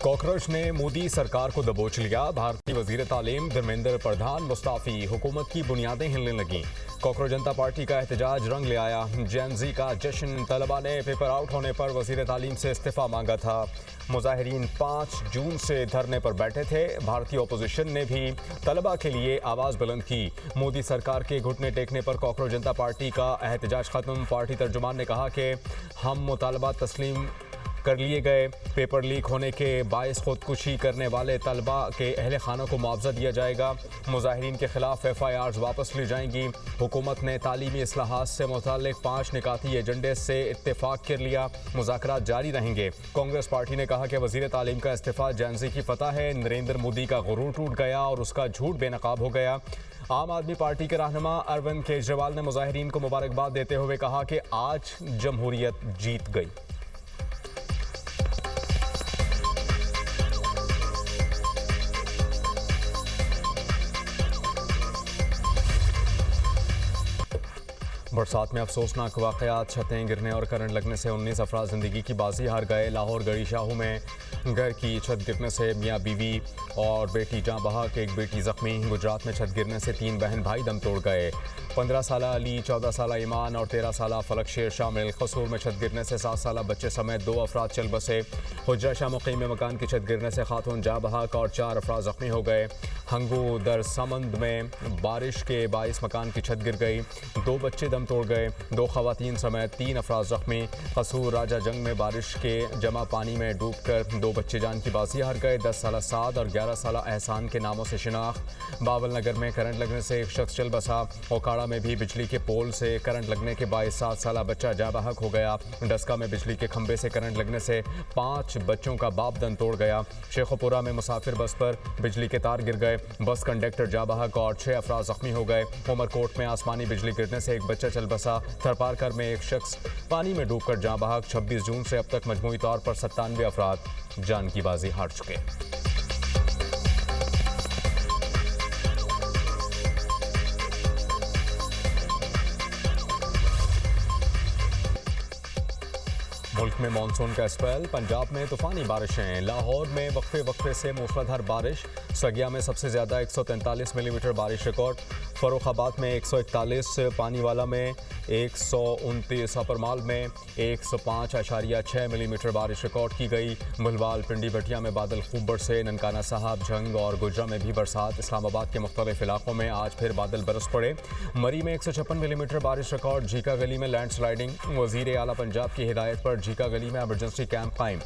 Cockroach ने मोदी सरकार को दबोच लिया। भारतीय वजीर तालीम धर्मेंद्र प्रधान मुस्ताफी, हुकूमत की बुनियादें हिलने लगीं। कॉकरोच जनता पार्टी का एहतजाज रंग ले आया। जेन-ज़ी का जश्न। तलबा ने पेपर आउट होने पर वजीर तालीम से इस्तीफा मांगा था। मुजाहिरीन 5 जून से धरने पर बैठे थे। भारतीय अपोजिशन ने भी तलबा के लिए आवाज़ बुलंद की। मोदी सरकार के घुटने टेकने पर कॉकरोच जनता पार्टी का एहतजाज खत्म। पार्टी तर्जुमान ने कहा कि हम मुतालबा तस्लीम कर लिए गए। पेपर लीक होने के बायस खुदकुशी करने वाले तलबा के अहल खाना को मुआवजा दिया जाएगा। मुजाहिरीन के खिलाफ FIRs वापस ली जाएंगी। हुकूमत ने तालीमी इस्लाहात से मुताल्लिक 5 निकाती एजेंडे से इत्तेफाक कर लिया। मुज़ाकरात जारी रहेंगे। कांग्रेस पार्टी ने कहा कि वजीर तालीम का इस्तीफा जेन-ज़ी की फतह है। नरेंद्र मोदी का गुरूर टूट गया और उसका झूठ बेनकाब हो गया। आम आदमी पार्टी के रहनुमा अरविंद केजरीवाल ने मुजाहिरीन को मुबारकबाद देते हुए कहा कि आज जमहूरियत जीत गई। बरसात में अफसोसनाक वाक़यात। छतें गिरने और करंट लगने से 19 अफराद ज़िंदगी की बाजी हार गए। लाहौर गढ़ी शाहू में घर की छत गिरने से मियाँ बीवी और बेटी जाँ बहक, एक बेटी ज़ख्मी। गुजरात में छत गिरने से 3 बहन भाई दम तोड़ गए। 15 साला अली, 14 साला ईमान और 13 साला फलक शेर शामिल। कसूर में छत गिरने से 7 साला बच्चे समेत 2 अफराद चल बसे। हुज्जा शाह मुक़ीम में मकान की छत गिरने से खातून जाँ बहक और 4 अफराद ज़ख्मी हो गए। हंगू दर समंद में बारिश के बाइस मकान की छत गिर गई। 2 बच्चे दम तोड़ गए। 2 खवातीन समेत 3 अफराद ज़ख्मी। कसूर राजा जंग में बारिश के जमा पानी में डूबकर 2 बच्चे जान की बाजी हार गए। 10 साला साद और 11 साला एहसान के नामों से शिनाख्त। बावल नगर में करंट लगने से एक शख्स चल बसा। ओकाड़ा में भी बिजली के पोल से करंट लगने के बायस 7 साला बच्चा जाँ बहक हो गया। डस्का में बिजली के खंभे से करंट लगने से 5 बच्चों का बाप दम तोड़ गया। शेखोपुरा में मुसाफिर बस पर बिजली के तार गिर गए। बस कंडक्टर जाँ बहक और 6 अफराद ज़ख्मी हो गए। उमरकोट में आसमानी बिजली गिरने से एक बच्चा चल बसा। थरपारकर में एक शख्स पानी में डूबकर जाँ बहक। 26 जून से अब तक मजमूई तौर पर 97 अफराद जान की बाजी हार चुके। मुल्क में मानसून का स्पेल। पंजाब में तूफानी बारिशें। लाहौर में वक्फे वक्फे से मूसलाधार बारिश। सगिया में सबसे ज़्यादा 143 मिलीमीटर बारिश रिकॉर्ड। फ़र्रुखाबाद में 141, पानीवाला में 129, अपरमाल में 105.6 मिलीमीटर बारिश रिकॉर्ड की गई। मुलवाल, पिंडी भटिया में बादल खूब बरसे। ननकाना साहब, झंग और गुजरा में भी बरसात। इस्लामाबाद के मुख्तलिफ इलाकों में आज फिर बादल बरस पड़े। मरी में 156 मिलीमीटर बारिश रिकॉर्ड। झीका गली में लैंड स्लाइडिंग। वज़ीर आला पंजाब की हिदायत पर झीका गली में एमरजेंसी कैंप कायम।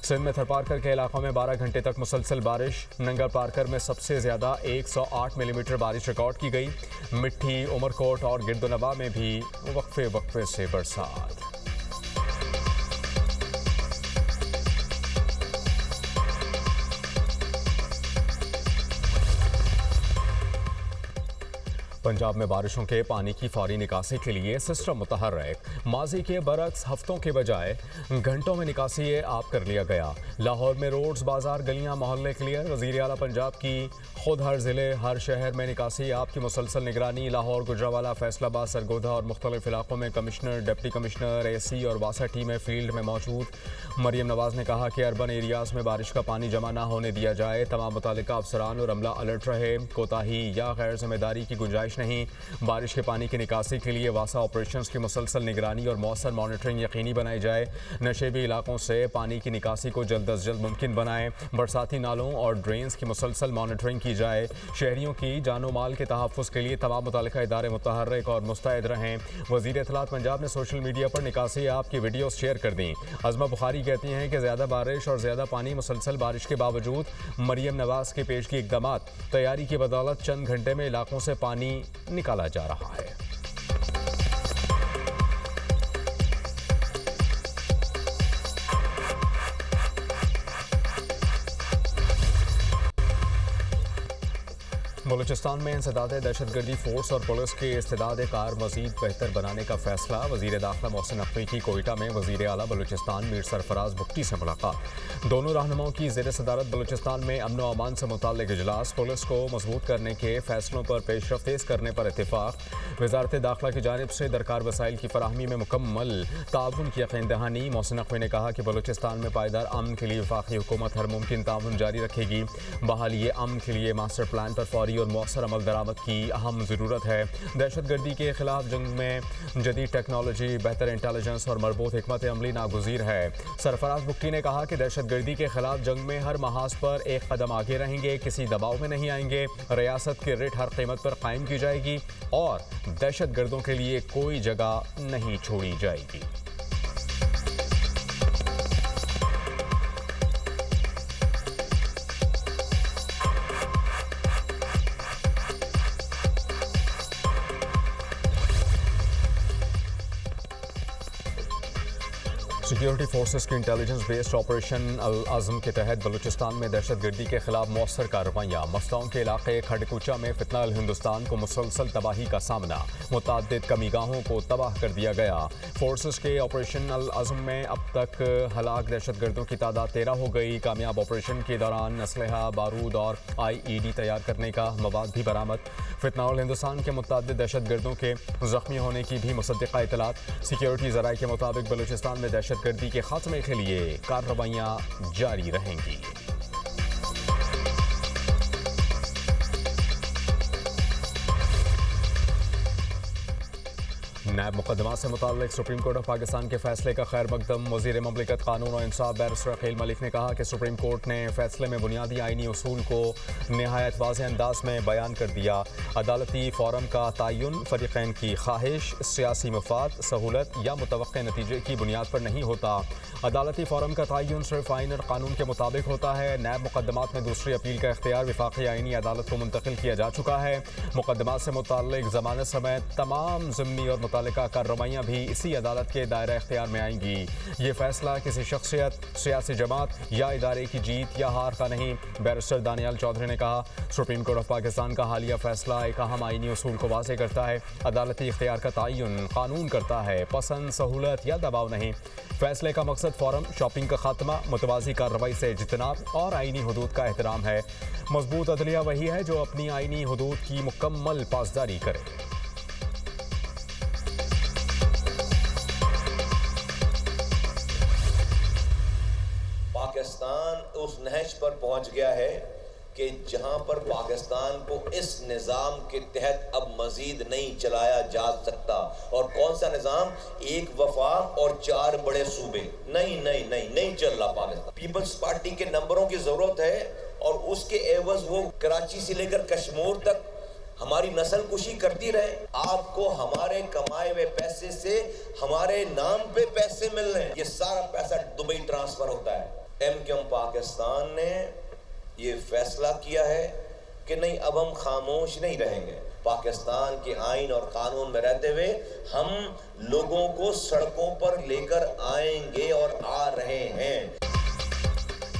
सिंध में थरपारकर के इलाकों में 12 घंटे तक मुसलसल बारिश। नंगल पारकर में सबसे ज़्यादा 108 मिलीमीटर बारिश रिकॉर्ड की गई। मिट्टी, उमरकोट और गिरदोनवा में भी वक्फे वक्फे से बरसात। पंजाब में बारिशों के पानी की फौरी निकासी के लिए सिस्टम मुतहर्रिक। माजी के बरक्स हफ्तों के बजाय घंटों में निकासी आप कर लिया गया। लाहौर में रोड्स, बाजार, गलियां, मोहल्ले क्लियर। वज़ीर आला पंजाब की खुद हर ज़िले, हर शहर में निकासी आपकी मुसलसल निगरानी। लाहौर, गुजरावाला, फैसलाबाद, सरगोधा और मुख्तलिफ इलाकों में कमिश्नर, डिप्टी कमिश्नर, AC और वासा टीमें फील्ड में मौजूद। मरियम नवाज़ ने कहा कि अर्बन एरियाज़ में बारिश का पानी जमा ना होने दिया जाए। तमाम मुतालिका अफसरान और अमला अलर्ट रहे। कोताही या गैर जिम्मेदारी की गुंजाइश नहीं। बारिश के पानी की निकासी के लिए वासा ऑपरेशंस की मुसलसल निगरानी और मौसर मॉनिटरिंग यकीनी बनाई जाए। नशेबी इलाकों से पानी की निकासी को जल्द अज जल्द मुमकिन बनाएं। बरसाती नालों और ड्रेन्स की मुसलसल मॉनिटरिंग की जाए। शहरियों की जानो माल के तहफ़्फ़ुज़ के लिए तमाम मुतालिका इदारे मुतहर्रिक और मुस्तैद रहें। वज़ीर इत्तलात पंजाब ने सोशल मीडिया पर निकासी आपकी वीडियोस शेयर कर दी। अज़मा बुखारी कहती हैं कि ज़्यादा बारिश और ज़्यादा पानी, मुसलसल बारिश के बावजूद मरियम नवाज़ के पेशगी इक़दामात, तैयारी की बदौलत चंद घंटे में इलाकों से पानी निकाला जा रहा है। बलूचिस्तान में इंसदाद दहशतगर्दी फोर्स और पुलिस के इस्तेदाद कार मजीद बेहतर बनाने का फैसला। वजीर दाखिला मोहसिन नकवी की कोयटा में वजीर आला बलूचिस्तान मीर सरफराज भुट्टी से मुलाकात। दोनों रहनुमाओं की ज़ेर सदारत बलूचिस्तान में अमन व अमान से मुताल्लिक इजलास। पुलिस को मजबूत करने के फैसलों पर पेशरफ तेज करने पर इत्तेफाक। वजारत दाखिला की जानिब से दरकार वसाइल की फराहमी में मुकम्मल ताउन की यकीन दहानी। मोहसिन नकवी ने कहा कि बलूचिस्तान में पायदार अमन के लिए वफाकी हुकूमत हर मुमकिन ताउन जारी रखेगी। बहाली अमन के लिए मास्टर प्लान पर फौरी और मौसर अमल दरामद की अहम ज़रूरत है। दहशतगर्दी के खिलाफ जंग में जदीद टेक्नोलॉजी, बेहतर इंटेलिजेंस और मरबूत हिकमत अमली नागुज़ीर है। सरफराज भुट्टी ने कहा कि दहशतगर्दी के खिलाफ जंग में हर महाज पर एक कदम आगे रहेंगे, किसी दबाव में नहीं आएंगे। रियासत की रेट हर कीमत पर कायम की जाएगी और दहशतगर्दों के लिए कोई जगह नहीं छोड़ी जाएगी। सिक्योरिटी फोर्सेस की इंटेलिजेंस बेस्ड ऑपरेशन अल आज़म के तहत बलूचिस्तान में दहशतगर्दी के खिलाफ मौसर कार्रवाइयाँ। मस्ताओं के इलाके खड़कूचा में फितना अल हिंदुस्तान को मुसलसल तबाही का सामना। मुतअद्दिद कमीगाहों को तबाह कर दिया गया। फोर्सेस के ऑपरेशन अल आज़म में अब तक हलाक दहशतगर्दों की तादाद 13 हो गई। कामयाब ऑपरेशन के दौरान असलहा, बारूद और IED तैयार करने का मवाद भी बरामद। फितना अल हिंदुस्तान के मुतअद्दिद दहशतगर्दों के जख्मी होने की भी मुसद्दिक़ा इतलात। सिक्योरिटी ज़राए के मुताबिक बलूचिस्तान में दहशतगर्दी के खात्मे के लिए कार्रवाइयाँ जारी रहेंगी। नैब मुकदमा से मुताल्लिक सुप्रीम कोर्ट ऑफ पाकिस्तान के फैसले का खैर मकदम। वज़ीर ममलिकत कानून और इंसाफ बैरिस्टर अकील मलिक ने कहा कि सुप्रीम कोर्ट ने फैसले में बुनियादी आईनी उसूल को नहायत वाज़ेह अंदाज में बयान कर दिया। अदालती फ़ोरम का तयन फ़रीक़ैन की ख्वाहिश, सियासी मफाद, सहूलत या मुतवक्के नतीजे की बुनियाद पर नहीं होता। अदालती फ़ोरम का तयन सिर्फ आइन और कानून के मुताबिक होता है। नैब मुकदमात में दूसरी अपील का इख्तियार वफाकी आइनी अदालत को मुंतकिल किया जा चुका है। मुकदमात से मुताल्लिक ज़मानत समेत तमाम ज़िम्मी और मुतल्लिका कार्रवाइयाँ भी इसी अदालत के दायरा इख्तियार में आएंगी। ये फैसला किसी शख्सियत, सियासी जमात या इदारे की जीत या हार का नहीं। बैरिस्टर दानियाल चौधरी ने कहा, सुप्रीम कोर्ट ऑफ पाकिस्तान का हालिया फैसला एक अहम आइनी उसूल को वाज़ेह करता है। अदालती इख्तियार का तयन कानून करता है, पसंद, सहूलत या दबाव नहीं। फैसले का मकसद फ़ौरन शॉपिंग का खात्मा, मुतवाज़ी कार्रवाई से इज्तनाब और आइनी हदूद का एहतराम है। मजबूत अदलिया वही है जो अपनी आइनी हदूद की मुकम्मल पासदारी करे। पाकिस्तान उस नहज पर पहुंच गया है कि जहां पर पाकिस्तान को इस निज़ाम के तहत अब मजीद नहीं चलाया जा सकता। और कौन सा निज़ाम? एक वफाक और 4 बड़े सूबे। नहीं चल रहा पाकिस्तान। पीपल्स पार्टी के नंबरों की जरूरत है और उसके एवज वो कराची से लेकर कश्मीर तक हमारी नस्ल कुशी करती रहे। आपको हमारे कमाए हुए पैसे से हमारे नाम पे पैसे मिल रहे हैं। ये सारा पैसा दुबई ट्रांसफर होता है। MQM पाकिस्तान ने ये फैसला किया है कि नहीं, अब हम खामोश नहीं रहेंगे। पाकिस्तान के आइन और कानून में रहते हुए हम लोगों को सड़कों पर लेकर आएंगे और आ रहे हैं।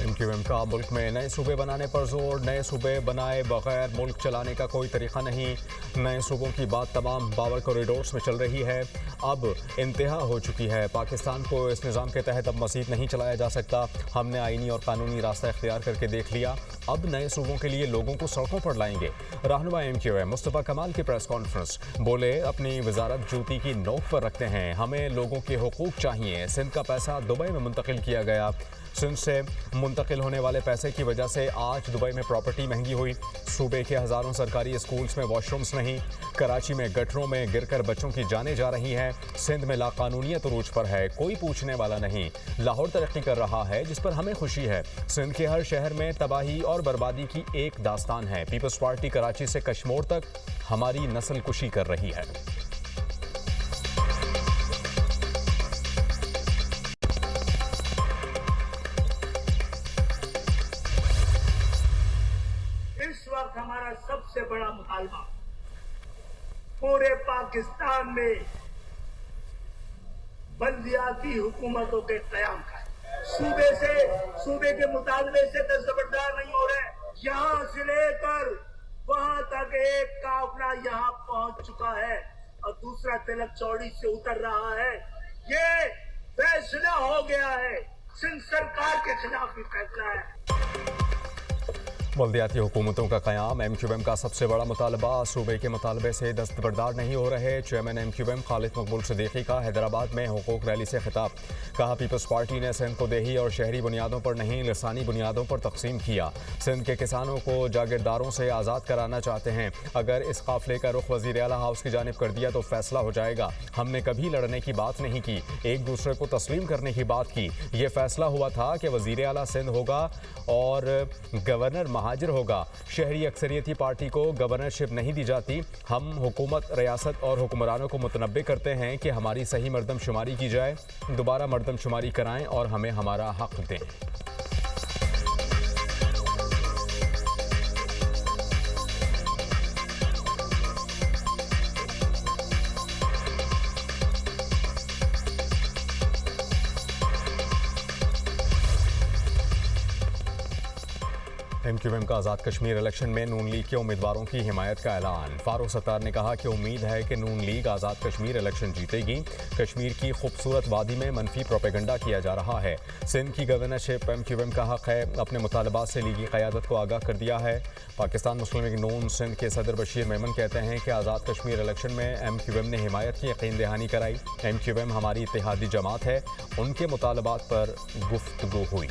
MQM का मुल्क में नए सूबे बनाने पर जोर। नए सूबे बनाए बगैर मुल्क चलाने का कोई तरीका नहीं। नए सूबों की बात तमाम पावर कॉरिडोर्स में चल रही है। अब इंतहा हो चुकी है। पाकिस्तान को इस निज़ाम के तहत अब मज़ीद नहीं चलाया जा सकता। हमने आइनी और कानूनी रास्ता इख्तियार करके देख लिया। अब नए सूबों के लिए लोगों को सड़कों पर लाएंगे। रहनुमा MQM मुस्तफ़ा कमाल की प्रेस कॉन्फ्रेंस। बोले, अपनी वजारत जूती की नोक पर रखते हैं। हमें लोगों के हुकूक चाहिए। सिंध का पैसा दुबई में मुंतकिल किया गया। सिंध से मुंतकिल होने वाले पैसे की वजह से आज दुबई में प्रॉपर्टी महंगी हुई। सूबे के हज़ारों सरकारी स्कूल्स में वॉशरूम्स नहीं। कराची में गटरों में गिरकर बच्चों की जानें जा रही हैं। सिंध में लाकानूनियत उरूज पर है, कोई पूछने वाला नहीं। लाहौर तरक्की कर रहा है जिस पर हमें खुशी है। सिंध के हर शहर में तबाही और बर्बादी की एक दास्तान है। पीपल्स पार्टी कराची से कश्मीर तक हमारी नस्ल कुशी कर रही है। हमारा सबसे बड़ा मुतालबा पूरे पाकिस्तान में बल्दियाती हुकूमतों के क़याम का है। सूबे के मुतालबे से दस्तबरदार नहीं हो रहे। यहाँ से लेकर वहां तक एक काफिला यहाँ पहुंच चुका है और दूसरा तिलक चौड़ी से उतर रहा है। ये फैसला हो गया है, सिंध सरकार के खिलाफ भी फैसला है। बल्दियाती हुकूमतों का क़याम MQM का सबसे बड़ा मुतालबा। सूबे के मुतालबे से दस्तबरदार नहीं हो रहे। चेयरमैन MQM खालिद मकबूल सिद्दीकी का हैदराबाद में हुकूक रैली से खिताब। कहा, पीपल्स पार्टी ने सिंध को देही और शहरी बुनियादों पर नहीं, लसानी बुनियादों पर तकसीम किया। सिंध के किसानों को जागीरदारों से आज़ाद कराना चाहते हैं। अगर इस काफिले का रुख वज़ीर आला हाउस की जानिब कर दिया तो फैसला हो जाएगा। हमने कभी लड़ने की बात नहीं की, एक दूसरे को तस्लीम करने की बात की। ये फैसला हुआ था कि वज़ीर आला सिंध होगा और गवर्नर महाजिर होगा। शहरी अक्सरियती पार्टी को गवर्नरशिप नहीं दी जाती। हम हुकूमत, रियासत और हुक्मरानों को मुतनब्बे करते हैं कि हमारी सही मरदमशुमारी की जाए, दोबारा मरदमशुमारी कराएं और हमें हमारा हक दें। MQM का आज़ाद कश्मीर इलेक्शन में नून लीग के उम्मीदवारों की हिमायत का ऐलान। फारूक सत्तार ने कहा कि उम्मीद है कि नून लीग आज़ाद कश्मीर इलेक्शन जीतेगी। कश्मीर की खूबसूरत वादी में मनफी प्रोपेगेंडा किया जा रहा है। सिंध की गवर्नरशिप MQM का हक है। अपने मुतालबात से लीगी क़यादत को आगाह कर दिया है। पाकिस्तान मुस्लिम लीग नून सिंध के सदर बशीर मेमन कहते हैं कि आज़ाद कश्मीर इलेक्शन में MQM ने हिमायत की यकीन दहानी कराई। MQM हमारी इत्तेहादी जमात है। उनके मुतालबात पर गुफ्तगू हुई।